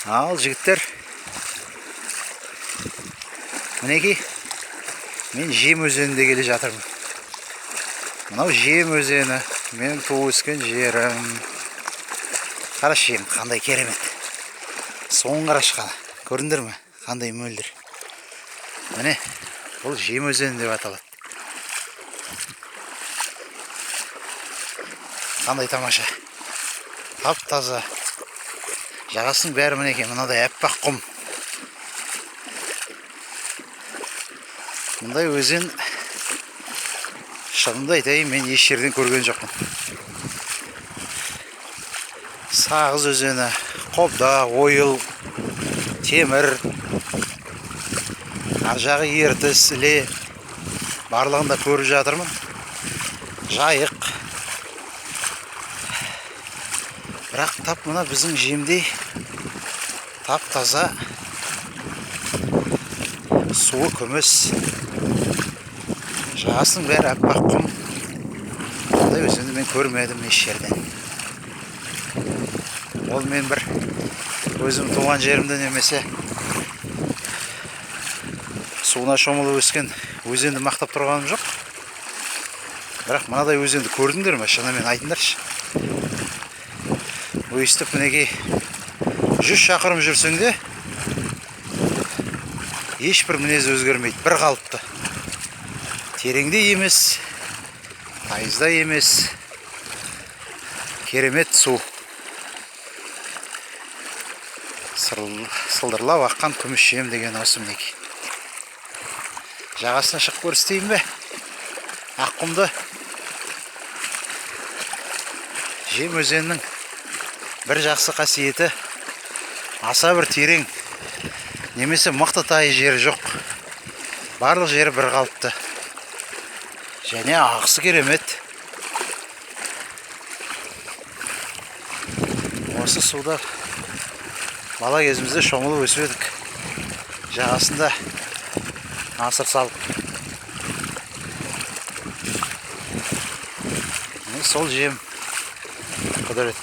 Ал жігіттер, мінекей мен Жем өзенінде келе жатырмын. Мынау Жем өзені, менің туып өскен жерім. Қарашы Жем, қандай керемет. Соңын қарашы қана, көрдіңдер ме? Қандай мөлдір. Міне, бұл Жем өзені деп аталады. Қандай тамаша. Тап-таза. Жағасының бәрі мінекей, мынадай әппақ құм. Мұндай өзен шынымды айтайын, мен еш жерден көрген жоқпын. Сағыз өзені, Қобда, Ойыл, Темір, ар жағы Ертіс, Іле, барлығында көріп жатырмын. Жайық. Бірақ тап мына біздің Жемдей тап-таза, суы күміс, жағасының бәрі әппақ құм. Бұндай өзенді мен көрмедім еш жерден. Ол мен бір өзім туған жерімді немесе суына шомылып өскен өзенді мақтап тұрғаным жоқ. Бірақ мынадай өзенді көрдіңдер ме? Шынымен айтыңдаршы. Өйстіп мінекей 100 шақырым жүрсең де ешбір мінез өзгермейді, бір қалыпты. Тереңде емес, тайызда емес, керемет су. Сылдырлап аққан күміс Жем деген осы мінекей. Жағасына шығып көрсетейін бе? Аққұмды. Жем өзенінің бір жақсы қасиеті, аса бір терең немесе мықты тай жері жоқ. Барлық жері бір қалыпты. Және ағысы керемет. Осы суда бала кезімізде шомылып өсіп едік. Жағасында асыр салып. Сол Жем құдірет.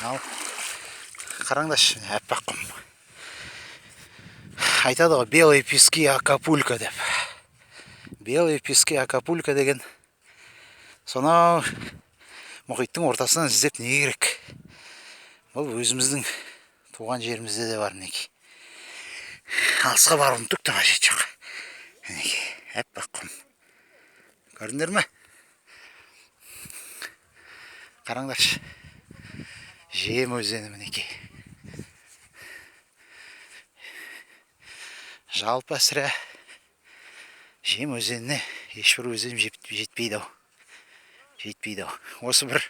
Ал қараңдашы, әппақ құм. Айтады ғой, белые пески Акапулько деп. Белые пески Акапулько деген сонау мұхиттың ортасынан іздеп не керек? Бұл өзіміздің туған жерімізде де бар мінекей. Алысқа барудың түк те қажеті жоқ. Мінекей, әппақ құм. Көрдіңдер ме? Қараңдаршы. Жем өзені мінекей. Жалпы әсіре Жем өзеніне ешбір өзен жетпейді. Осы бір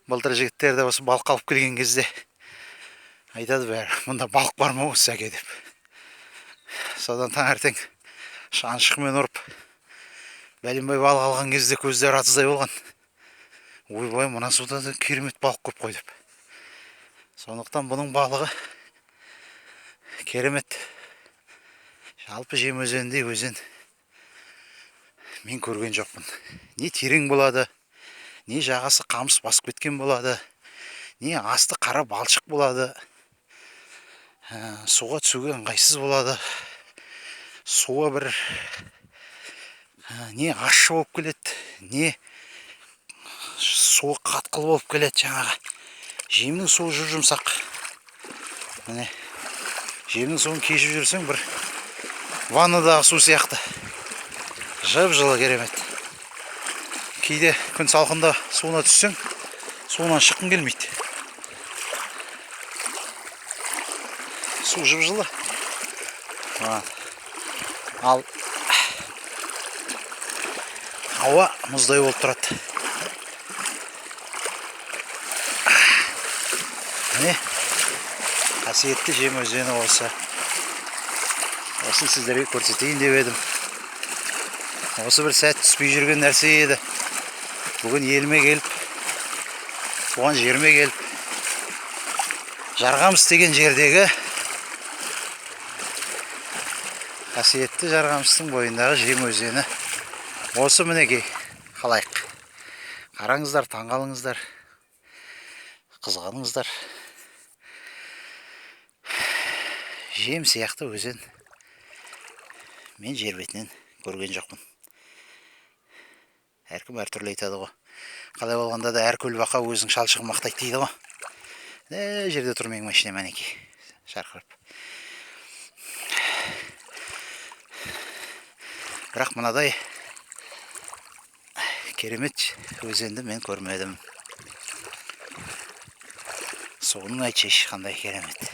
былтыр жігіттерді осы балық алып келген кезде айтады бәрі, мұнда балық бар ма осы әке деп. Содан таңертең шаншықымен ұрып, бәленбай балық алған кезде көздері атыздай болған. Ойбай, мына суда керемет балық көп қой деп. Сондықтан бұның балығы керемет. Жалпы Жем өзенінде өзен мен көрген жоқпын. Не терең болады, не жағасы қамыс басып кеткен болады, не асты қара балшық болады. Суға түсуге ыңғайсыз болады. Суға бір не ащы болып келеді, не суы қатқыл болып келеді жаңағы. Жемнің суы жұмсақ. Міне, Жемнің суын кешіп жүрсең бір ваннадағы су сияқты. Жып-жылы керемет. Кейде күн салқында суына түссең, суынан шыққың келмейді. Су жып-жылы. Ал ауа мұздай болып тұрады. Міне, қасиетті Жем өзені осы. Осын сіздерге көрсетейін деп едім. Осы бір сәт түспей жүрген нәрсе еді. Бүгін еліме келіп, туған жеріме келіп, Жарғамыс деген жердегі қасиетті Жарғамыстың бойындағы Жем өзені. Осы мінекей, қалайық. Қараңыздар, таңғалыңыздар, қызғаныңыздар. жем сияқты өзен. Мен жер бетінен көрген жоқпын. Әркім әртүрлі айтады ғой. Қалай болғанда да әр көлбақа өзінің шалшығын мақтайды дейді ғой. Жерде тұрмайын машина мәнеки. Шарқырып. Бірақ мынадай керемет өзенді мен көрмедім. Соның айтшы қандай керемет.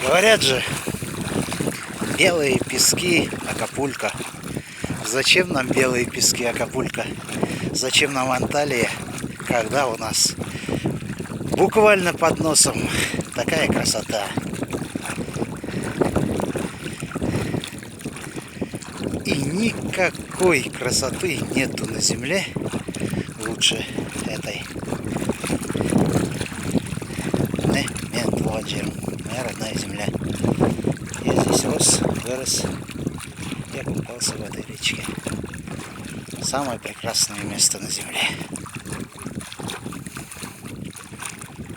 Говорят же, белые пески Акапулько. Зачем нам белые пески Акапулько? Зачем нам Анталия, когда у нас буквально под носом такая красота? И никакой красоты нету на земле лучше этой. Моя родная земля. Я здесь рос, вырос. Я купался в этой речке. Самое прекрасное место на земле.